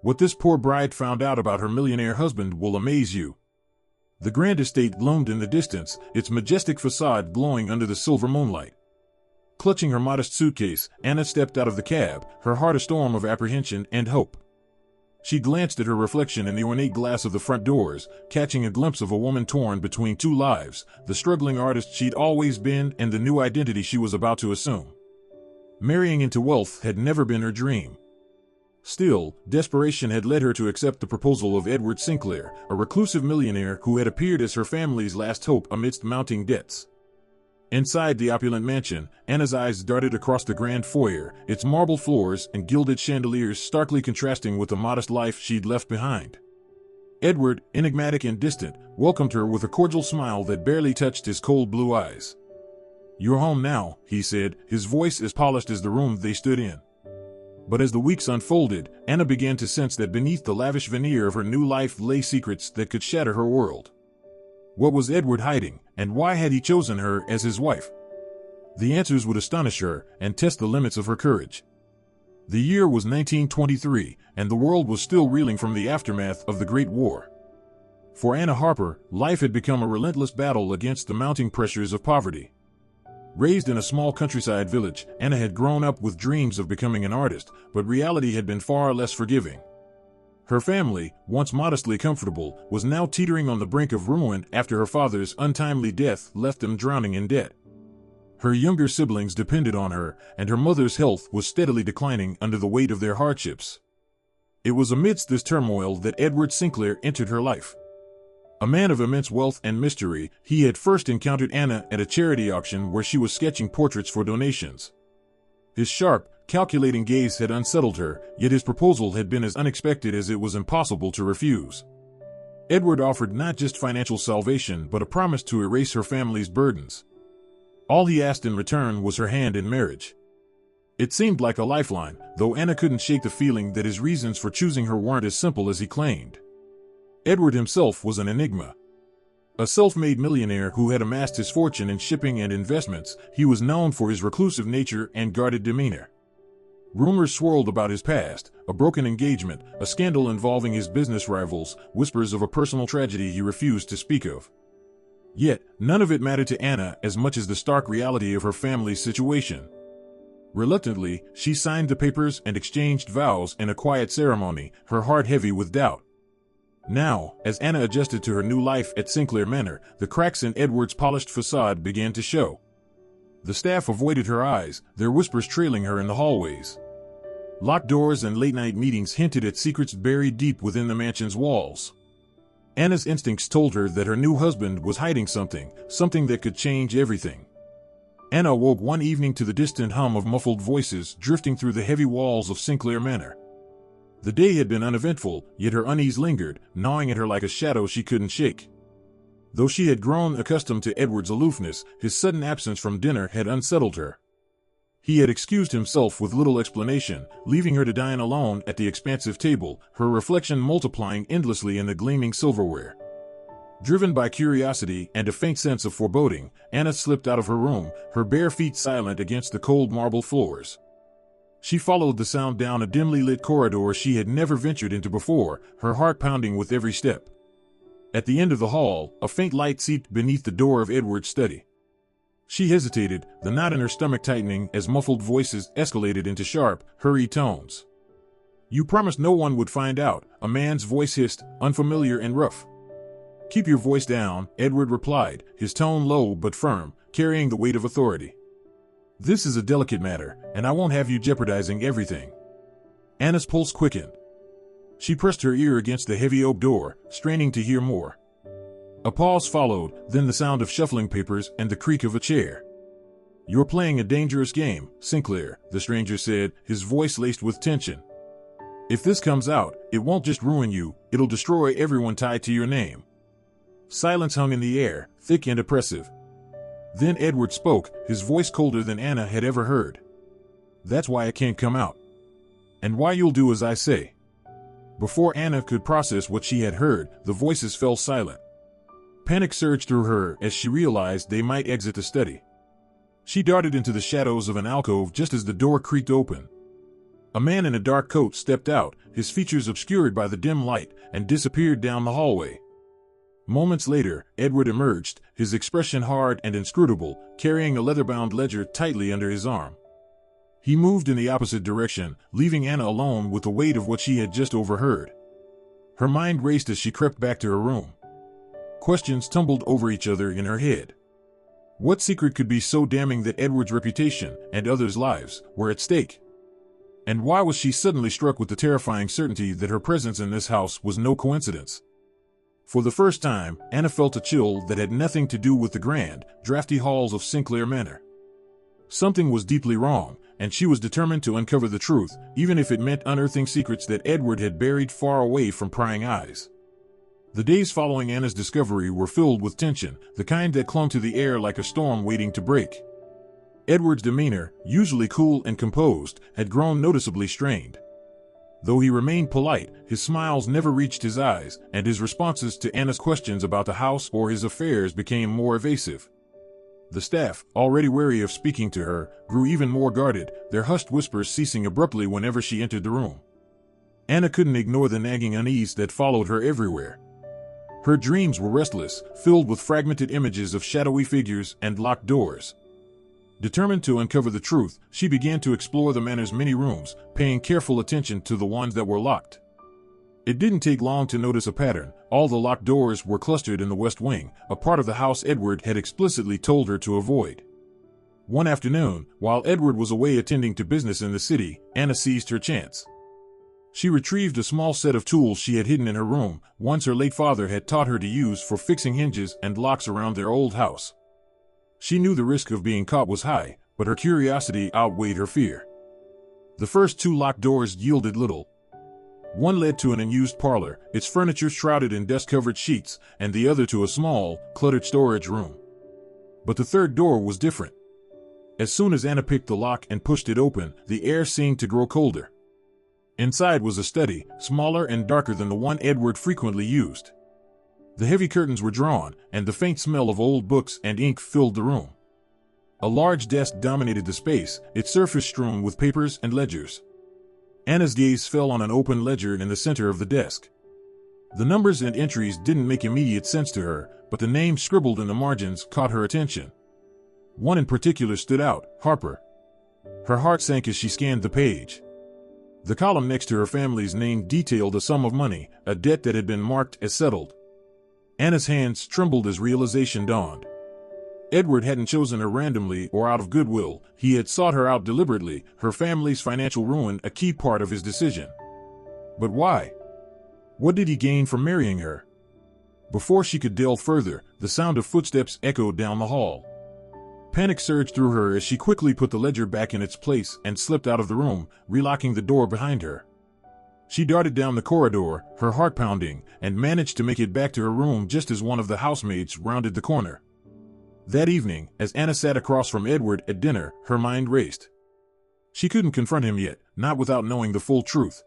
What this poor bride found out about her millionaire husband will amaze you. The grand estate loomed in the distance, its majestic facade glowing under the silver moonlight. Clutching her modest suitcase, Anna stepped out of the cab, her heart a storm of apprehension and hope. She glanced at her reflection in the ornate glass of the front doors, catching a glimpse of a woman torn between two lives, the struggling artist she'd always been and the new identity she was about to assume. Marrying into wealth had never been her dream. Still, desperation had led her to accept the proposal of Edward Sinclair, a reclusive millionaire who had appeared as her family's last hope amidst mounting debts. Inside the opulent mansion, Anna's eyes darted across the grand foyer, its marble floors and gilded chandeliers starkly contrasting with the modest life she'd left behind. Edward, enigmatic and distant, welcomed her with a cordial smile that barely touched his cold blue eyes. "You're home now," he said, his voice as polished as the room they stood in. But as the weeks unfolded, Anna began to sense that beneath the lavish veneer of her new life lay secrets that could shatter her world. What was Edward hiding, and why had he chosen her as his wife? The answers would astonish her and test the limits of her courage. The year was 1923, and the world was still reeling from the aftermath of the Great War. For Anna Harper, life had become a relentless battle against the mounting pressures of poverty. Raised in a small countryside village, Anna had grown up with dreams of becoming an artist, but reality had been far less forgiving. Her family, once modestly comfortable, was now teetering on the brink of ruin after her father's untimely death left them drowning in debt. Her younger siblings depended on her, and her mother's health was steadily declining under the weight of their hardships. It was amidst this turmoil that Edward Sinclair entered her life. A man of immense wealth and mystery, he had first encountered Anna at a charity auction where she was sketching portraits for donations. His sharp, calculating gaze had unsettled her, yet his proposal had been as unexpected as it was impossible to refuse. Edward offered not just financial salvation but a promise to erase her family's burdens. All he asked in return was her hand in marriage. It seemed like a lifeline, though Anna couldn't shake the feeling that his reasons for choosing her weren't as simple as he claimed. Edward himself was an enigma. A self-made millionaire who had amassed his fortune in shipping and investments, he was known for his reclusive nature and guarded demeanor. Rumors swirled about his past, a broken engagement, a scandal involving his business rivals, whispers of a personal tragedy he refused to speak of. Yet, none of it mattered to Anna as much as the stark reality of her family's situation. Reluctantly, she signed the papers and exchanged vows in a quiet ceremony, her heart heavy with doubt. Now, as Anna adjusted to her new life at Sinclair Manor, the cracks in Edward's polished facade began to show. The staff avoided her eyes, their whispers trailing her in the hallways. Locked doors and late-night meetings hinted at secrets buried deep within the mansion's walls. Anna's instincts told her that her new husband was hiding something that could change everything. Anna awoke one evening to the distant hum of muffled voices drifting through the heavy walls of Sinclair Manor. The day had been uneventful, yet her unease lingered, gnawing at her like a shadow she couldn't shake. Though she had grown accustomed to Edward's aloofness, his sudden absence from dinner had unsettled her. He had excused himself with little explanation, leaving her to dine alone at the expansive table, her reflection multiplying endlessly in the gleaming silverware. Driven by curiosity and a faint sense of foreboding, Anna slipped out of her room, her bare feet silent against the cold marble floors. She followed the sound down a dimly lit corridor she had never ventured into before, her heart pounding with every step. At the end of the hall, a faint light seeped beneath the door of Edward's study. She hesitated, the knot in her stomach tightening as muffled voices escalated into sharp, hurried tones. "You promised no one would find out," a man's voice hissed, unfamiliar and rough. "Keep your voice down," Edward replied, his tone low but firm, carrying the weight of authority. "This is a delicate matter, and I won't have you jeopardizing everything." Anna's pulse quickened. She pressed her ear against the heavy oak door, straining to hear more. A pause followed, then the sound of shuffling papers and the creak of a chair. "You're playing a dangerous game, Sinclair," the stranger said, his voice laced with tension. "If this comes out, it won't just ruin you, it'll destroy everyone tied to your name." Silence hung in the air, thick and oppressive. Then Edward spoke, his voice colder than Anna had ever heard. "That's why it can't come out. And why you'll do as I say." Before Anna could process what she had heard, the voices fell silent. Panic surged through her as she realized they might exit the study. She darted into the shadows of an alcove just as the door creaked open. A man in a dark coat stepped out, his features obscured by the dim light, and disappeared down the hallway. Moments later, Edward emerged, his expression hard and inscrutable, carrying a leather-bound ledger tightly under his arm. He moved in the opposite direction, leaving Anna alone with the weight of what she had just overheard. Her mind raced as she crept back to her room. Questions tumbled over each other in her head. What secret could be so damning that Edward's reputation, and others' lives, were at stake? And why was she suddenly struck with the terrifying certainty that her presence in this house was no coincidence? For the first time, Anna felt a chill that had nothing to do with the grand, drafty halls of Sinclair Manor. Something was deeply wrong, and she was determined to uncover the truth, even if it meant unearthing secrets that Edward had buried far away from prying eyes. The days following Anna's discovery were filled with tension, the kind that clung to the air like a storm waiting to break. Edward's demeanor, usually cool and composed, had grown noticeably strained. Though he remained polite, his smiles never reached his eyes, and his responses to Anna's questions about the house or his affairs became more evasive. The staff, already wary of speaking to her, grew even more guarded, their hushed whispers ceasing abruptly whenever she entered the room. Anna couldn't ignore the nagging unease that followed her everywhere. Her dreams were restless, filled with fragmented images of shadowy figures and locked doors. Determined to uncover the truth, she began to explore the manor's many rooms, paying careful attention to the ones that were locked. It didn't take long to notice a pattern. All the locked doors were clustered in the west wing, a part of the house Edward had explicitly told her to avoid. One afternoon, while Edward was away attending to business in the city, Anna seized her chance. She retrieved a small set of tools she had hidden in her room, ones her late father had taught her to use for fixing hinges and locks around their old house. She knew the risk of being caught was high, but her curiosity outweighed her fear. The first two locked doors yielded little. One led to an unused parlor, its furniture shrouded in dust-covered sheets, and the other to a small, cluttered storage room. But the third door was different. As soon as Anna picked the lock and pushed it open, the air seemed to grow colder. Inside was a study, smaller and darker than the one Edward frequently used. The heavy curtains were drawn, and the faint smell of old books and ink filled the room. A large desk dominated the space, its surface strewn with papers and ledgers. Anna's gaze fell on an open ledger in the center of the desk. The numbers and entries didn't make immediate sense to her, but the names scribbled in the margins caught her attention. One in particular stood out, Harper. Her heart sank as she scanned the page. The column next to her family's name detailed a sum of money, a debt that had been marked as settled. Anna's hands trembled as realization dawned. Edward hadn't chosen her randomly or out of goodwill. He had sought her out deliberately, her family's financial ruin a key part of his decision. But why? What did he gain from marrying her? Before she could delve further, the sound of footsteps echoed down the hall. Panic surged through her as she quickly put the ledger back in its place and slipped out of the room, relocking the door behind her. She darted down the corridor, her heart pounding, and managed to make it back to her room just as one of the housemaids rounded the corner. That evening, as Anna sat across from Edward at dinner, her mind raced. She couldn't confront him yet, not without knowing the full truth.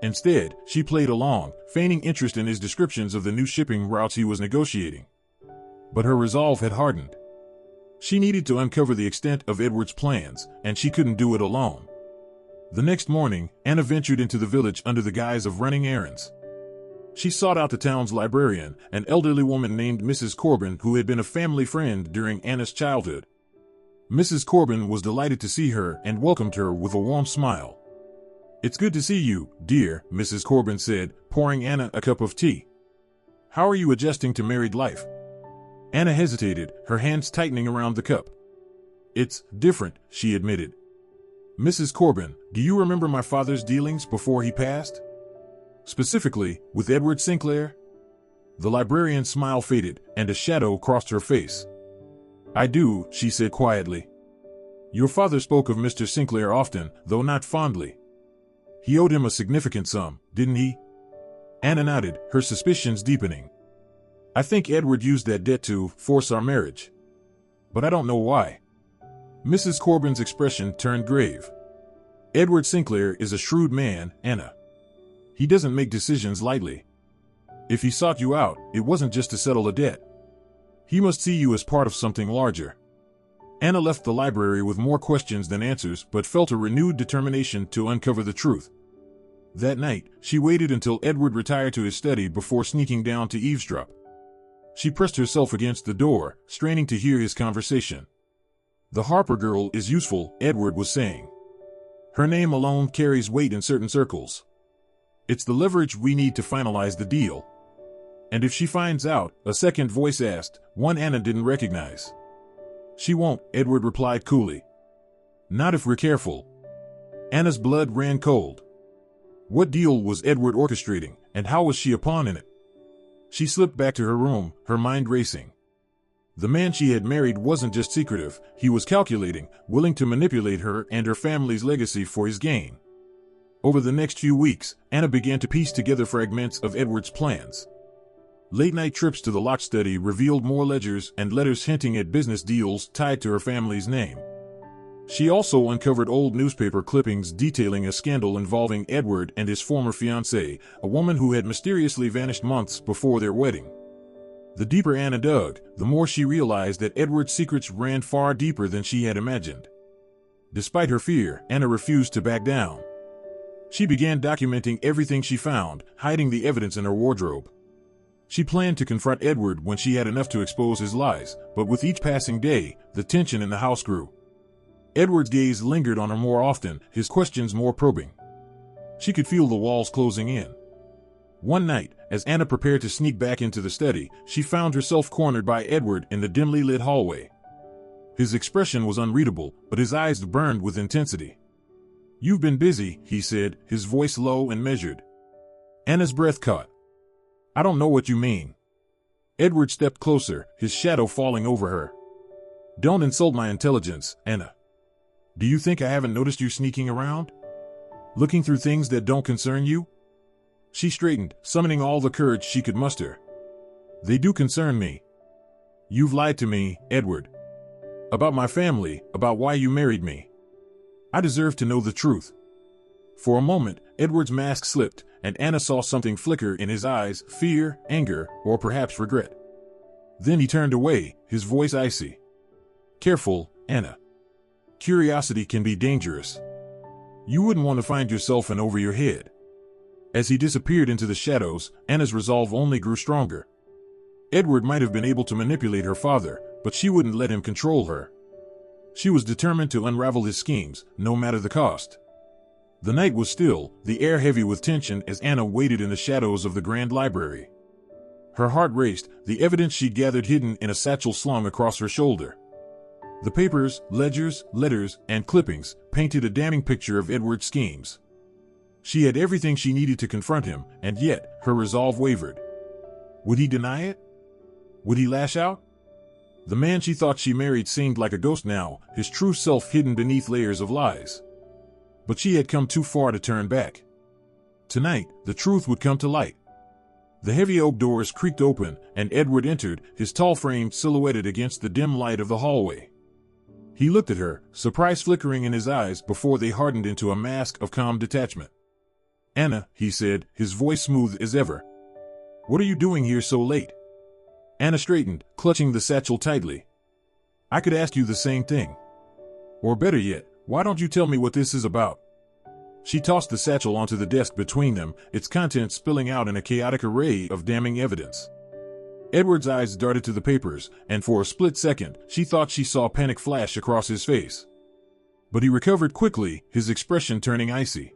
Instead, she played along, feigning interest in his descriptions of the new shipping routes he was negotiating. But her resolve had hardened. She needed to uncover the extent of Edward's plans, and she couldn't do it alone. The next morning, Anna ventured into the village under the guise of running errands. She sought out the town's librarian, an elderly woman named Mrs. Corbin who had been a family friend during Anna's childhood. Mrs. Corbin was delighted to see her and welcomed her with a warm smile. "It's good to see you, dear," Mrs. Corbin said, pouring Anna a cup of tea. "How are you adjusting to married life?" Anna hesitated, her hands tightening around the cup. "It's different," she admitted. "Mrs. Corbin, do you remember my father's dealings before he passed? Specifically, with Edward Sinclair?" The librarian's smile faded, and a shadow crossed her face. "I do," she said quietly. "Your father spoke of Mr. Sinclair often, though not fondly. He owed him a significant sum, didn't he?" Anna nodded, her suspicions deepening. "I think Edward used that debt to force our marriage. But I don't know why." Mrs. Corbin's expression turned grave. "Edward Sinclair is a shrewd man, Anna. He doesn't make decisions lightly. If he sought you out, it wasn't just to settle a debt. He must see you as part of something larger. Anna left the library with more questions than answers, but felt a renewed determination to uncover the truth. That night, she waited until Edward retired to his study before sneaking down to eavesdrop. She pressed herself against the door, straining to hear his conversation. "The Harper girl is useful," Edward was saying. "Her name alone carries weight in certain circles. It's the leverage we need to finalize the deal." "And if she finds out?" a second voice asked, one Anna didn't recognize. "She won't," Edward replied coolly. "Not if we're careful." Anna's blood ran cold. What deal was Edward orchestrating, and how was she a pawn in it? She slipped back to her room, her mind racing. The man she had married wasn't just secretive, he was calculating, willing to manipulate her and her family's legacy for his gain. Over the next few weeks, Anna began to piece together fragments of Edward's plans. Late-night trips to the lock study revealed more ledgers and letters hinting at business deals tied to her family's name. She also uncovered old newspaper clippings detailing a scandal involving Edward and his former fiancée, a woman who had mysteriously vanished months before their wedding. The deeper Anna dug, the more she realized that Edward's secrets ran far deeper than she had imagined. Despite her fear, Anna refused to back down. She began documenting everything she found, hiding the evidence in her wardrobe. She planned to confront Edward when she had enough to expose his lies, but with each passing day, the tension in the house grew. Edward's gaze lingered on her more often, his questions more probing. She could feel the walls closing in. One night, as Anna prepared to sneak back into the study, she found herself cornered by Edward in the dimly lit hallway. His expression was unreadable, but his eyes burned with intensity. "You've been busy," he said, his voice low and measured. Anna's breath caught. "I don't know what you mean." Edward stepped closer, his shadow falling over her. "Don't insult my intelligence, Anna. Do you think I haven't noticed you sneaking around? Looking through things that don't concern you?" She straightened, summoning all the courage she could muster. "They do concern me. You've lied to me, Edward. About my family, about why you married me. I deserve to know the truth." For a moment, Edward's mask slipped, and Anna saw something flicker in his eyes, fear, anger, or perhaps regret. Then he turned away, his voice icy. "Careful, Anna. Curiosity can be dangerous. You wouldn't want to find yourself in over your head." As he disappeared into the shadows, Anna's resolve only grew stronger. Edward might have been able to manipulate her father, but she wouldn't let him control her. She was determined to unravel his schemes, no matter the cost. The night was still, the air heavy with tension as Anna waited in the shadows of the grand library. Her heart raced, the evidence she gathered hidden in a satchel slung across her shoulder. The papers, ledgers, letters, and clippings painted a damning picture of Edward's schemes. She had everything she needed to confront him, and yet, her resolve wavered. Would he deny it? Would he lash out? The man she thought she married seemed like a ghost now, his true self hidden beneath layers of lies. But she had come too far to turn back. Tonight, the truth would come to light. The heavy oak doors creaked open, and Edward entered, his tall frame silhouetted against the dim light of the hallway. He looked at her, surprise flickering in his eyes before they hardened into a mask of calm detachment. "Anna," he said, his voice smooth as ever. "What are you doing here so late?" Anna straightened, clutching the satchel tightly. "I could ask you the same thing. Or better yet, why don't you tell me what this is about?" She tossed the satchel onto the desk between them, its contents spilling out in a chaotic array of damning evidence. Edward's eyes darted to the papers, and for a split second, she thought she saw panic flash across his face. But he recovered quickly, his expression turning icy.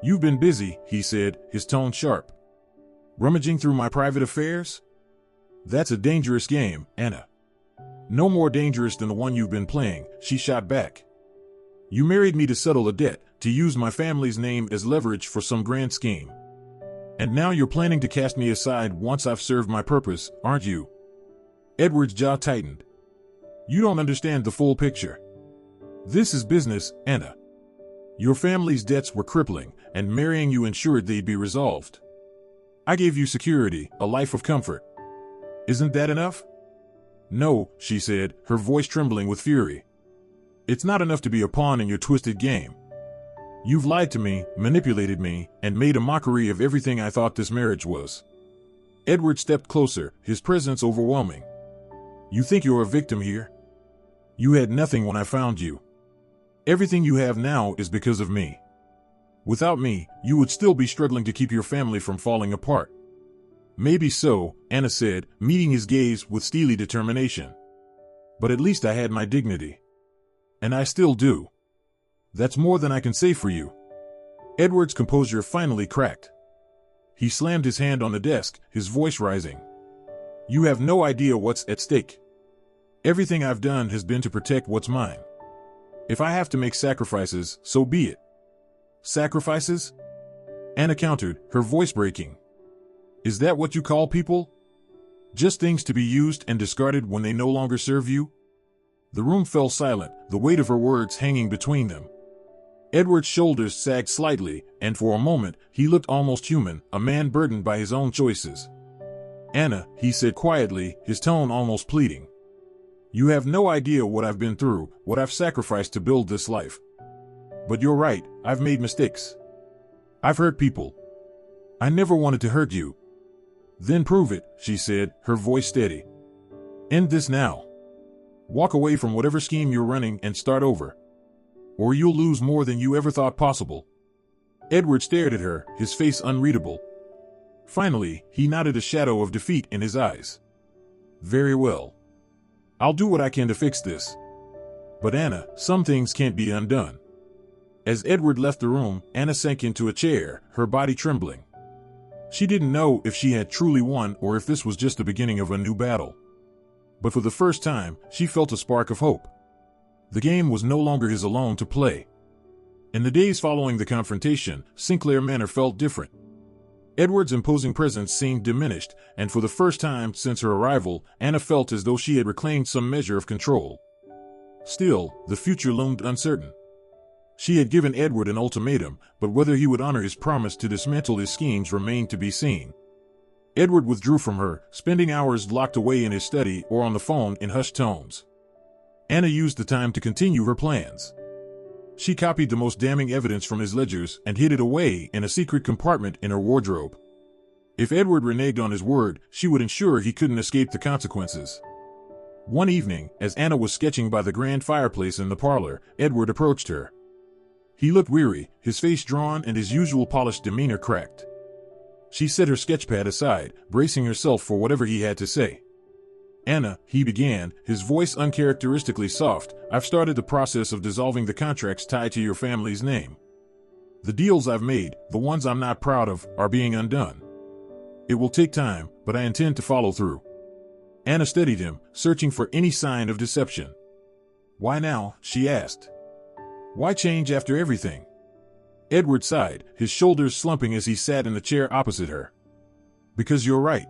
"You've been busy," he said, his tone sharp. "Rummaging through my private affairs? That's a dangerous game, Anna." "No more dangerous than the one you've been playing," she shot back. "You married me to settle a debt, to use my family's name as leverage for some grand scheme. And now you're planning to cast me aside once I've served my purpose, aren't you?" Edward's jaw tightened. "You don't understand the full picture. This is business, Anna. Your family's debts were crippling, and marrying you ensured they'd be resolved. I gave you security, a life of comfort. Isn't that enough?" "No," she said, her voice trembling with fury. "It's not enough to be a pawn in your twisted game. You've lied to me, manipulated me, and made a mockery of everything I thought this marriage was." Edward stepped closer, his presence overwhelming. "You think you're a victim here? You had nothing when I found you. Everything you have now is because of me. Without me, you would still be struggling to keep your family from falling apart. Maybe so, Anna said, meeting his gaze with steely determination. But at least I had my dignity. And I still do. That's more than I can say for you. Edward's composure finally cracked. He slammed his hand on the desk, his voice rising. You have no idea what's at stake. Everything I've done has been to protect what's mine. If I have to make sacrifices, so be it. Sacrifices? Anna countered, her voice breaking. Is that what you call people? Just things to be used and discarded when they no longer serve you? The room fell silent, the weight of her words hanging between them. Edward's shoulders sagged slightly, and for a moment, he looked almost human, a man burdened by his own choices. Anna, he said quietly, his tone almost pleading. You have no idea what I've been through, what I've sacrificed to build this life. But you're right, I've made mistakes. I've hurt people. I never wanted to hurt you. Then prove it, she said, her voice steady. End this now. Walk away from whatever scheme you're running and start over. Or you'll lose more than you ever thought possible. Edward stared at her, his face unreadable. Finally, he nodded, a shadow of defeat in his eyes. Very well. I'll do what I can to fix this. But Anna, some things can't be undone. As Edward left the room, Anna sank into a chair, her body trembling. She didn't know if she had truly won or if this was just the beginning of a new battle. But for the first time, she felt a spark of hope. The game was no longer his alone to play. In the days following the confrontation, Sinclair Manor felt different. Edward's imposing presence seemed diminished, and for the first time since her arrival, Anna felt as though she had reclaimed some measure of control. Still, the future loomed uncertain. She had given Edward an ultimatum, but whether he would honor his promise to dismantle his schemes remained to be seen. Edward withdrew from her, spending hours locked away in his study or on the phone in hushed tones. Anna used the time to continue her plans. She copied the most damning evidence from his ledgers and hid it away in a secret compartment in her wardrobe. If Edward reneged on his word, she would ensure he couldn't escape the consequences. One evening, as Anna was sketching by the grand fireplace in the parlor, Edward approached her. He looked weary, his face drawn and his usual polished demeanor cracked. She set her sketchpad aside, bracing herself for whatever he had to say. Anna, he began, his voice uncharacteristically soft, I've started the process of dissolving the contracts tied to your family's name. The deals I've made, the ones I'm not proud of, are being undone. It will take time, but I intend to follow through. Anna steadied him, searching for any sign of deception. Why now? She asked. Why change after everything? Edward sighed, his shoulders slumping as he sat in the chair opposite her. Because you're right.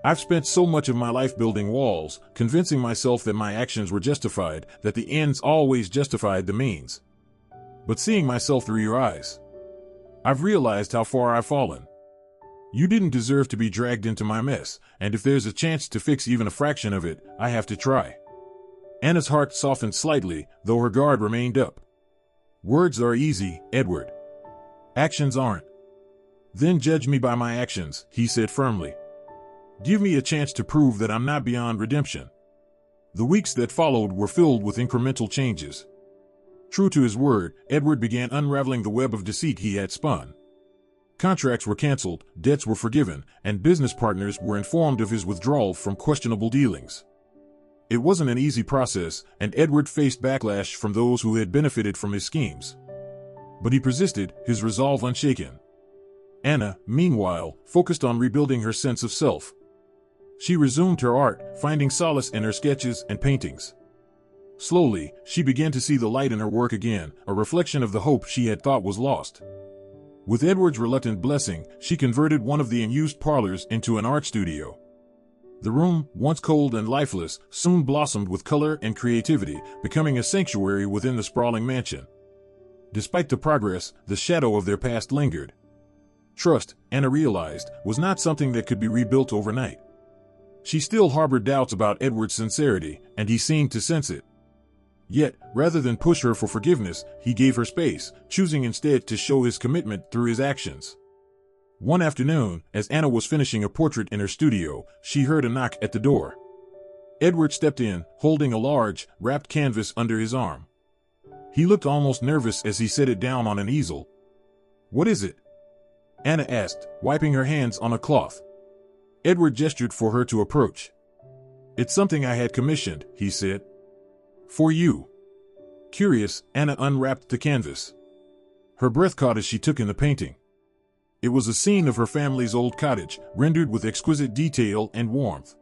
I've spent so much of my life building walls, convincing myself that my actions were justified, that the ends always justified the means. But seeing myself through your eyes, I've realized how far I've fallen. You didn't deserve to be dragged into my mess, and if there's a chance to fix even a fraction of it, I have to try. Anna's heart softened slightly, though her guard remained up. Words are easy, Edward. Actions aren't. Then judge me by my actions, he said firmly. Give me a chance to prove that I'm not beyond redemption. The weeks that followed were filled with incremental changes. True to his word, Edward began unraveling the web of deceit he had spun. Contracts were canceled, debts were forgiven, and business partners were informed of his withdrawal from questionable dealings. It wasn't an easy process, and Edward faced backlash from those who had benefited from his schemes. But he persisted, his resolve unshaken. Anna, meanwhile, focused on rebuilding her sense of self. She resumed her art, finding solace in her sketches and paintings. Slowly, she began to see the light in her work again, a reflection of the hope she had thought was lost. With Edward's reluctant blessing, she converted one of the unused parlors into an art studio. The room, once cold and lifeless, soon blossomed with color and creativity, becoming a sanctuary within the sprawling mansion. Despite the progress, the shadow of their past lingered. Trust, Anna realized, was not something that could be rebuilt overnight. She still harbored doubts about Edward's sincerity, and he seemed to sense it. Yet, rather than push her for forgiveness, he gave her space, choosing instead to show his commitment through his actions. One afternoon, as Anna was finishing a portrait in her studio, she heard a knock at the door. Edward stepped in, holding a large, wrapped canvas under his arm. He looked almost nervous as he set it down on an easel. "What is it?" Anna asked, wiping her hands on a cloth. Edward gestured for her to approach. "It's something I had commissioned," he said. "For you." Curious, Anna unwrapped the canvas. Her breath caught as she took in the painting. It was a scene of her family's old cottage, rendered with exquisite detail and warmth.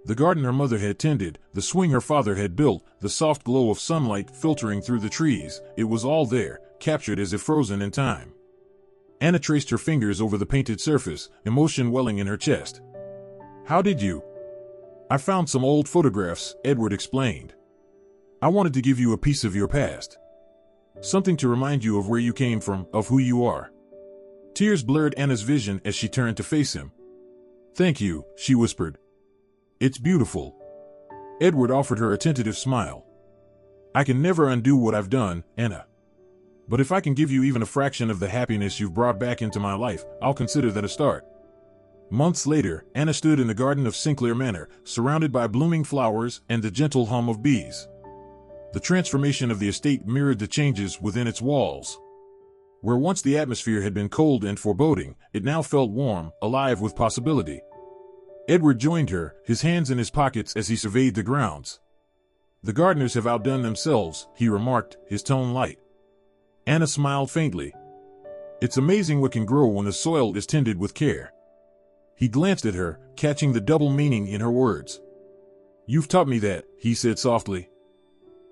The garden her mother had tended, the swing her father had built, the soft glow of sunlight filtering through the trees, it was all there, captured as if frozen in time. Anna traced her fingers over the painted surface, emotion welling in her chest. "How did you?" "I found some old photographs," Edward explained. "I wanted to give you a piece of your past. Something to remind you of where you came from, of who you are." Tears blurred Anna's vision as she turned to face him. "Thank you," she whispered. "It's beautiful." Edward offered her a tentative smile. "I can never undo what I've done, Anna. But if I can give you even a fraction of the happiness you've brought back into my life, I'll consider that a start." Months later, Anna stood in the garden of Sinclair Manor, surrounded by blooming flowers and the gentle hum of bees. The transformation of the estate mirrored the changes within its walls. Where once the atmosphere had been cold and foreboding, it now felt warm, alive with possibility. Edward joined her, his hands in his pockets as he surveyed the grounds. "The gardeners have outdone themselves," he remarked, his tone light. Anna smiled faintly. "It's amazing what can grow when the soil is tended with care." He glanced at her, catching the double meaning in her words. "You've taught me that," he said softly.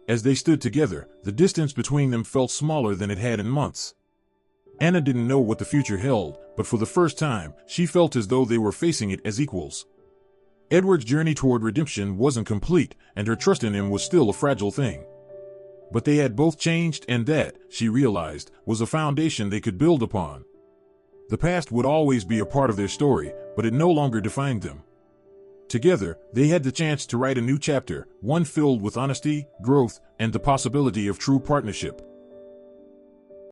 As they stood together, the distance between them felt smaller than it had in months. Anna didn't know what the future held, but for the first time, she felt as though they were facing it as equals. Edward's journey toward redemption wasn't complete, and her trust in him was still a fragile thing. But they had both changed, and that, she realized, was a foundation they could build upon. The past would always be a part of their story, but it no longer defined them. Together, they had the chance to write a new chapter, one filled with honesty, growth, and the possibility of true partnership.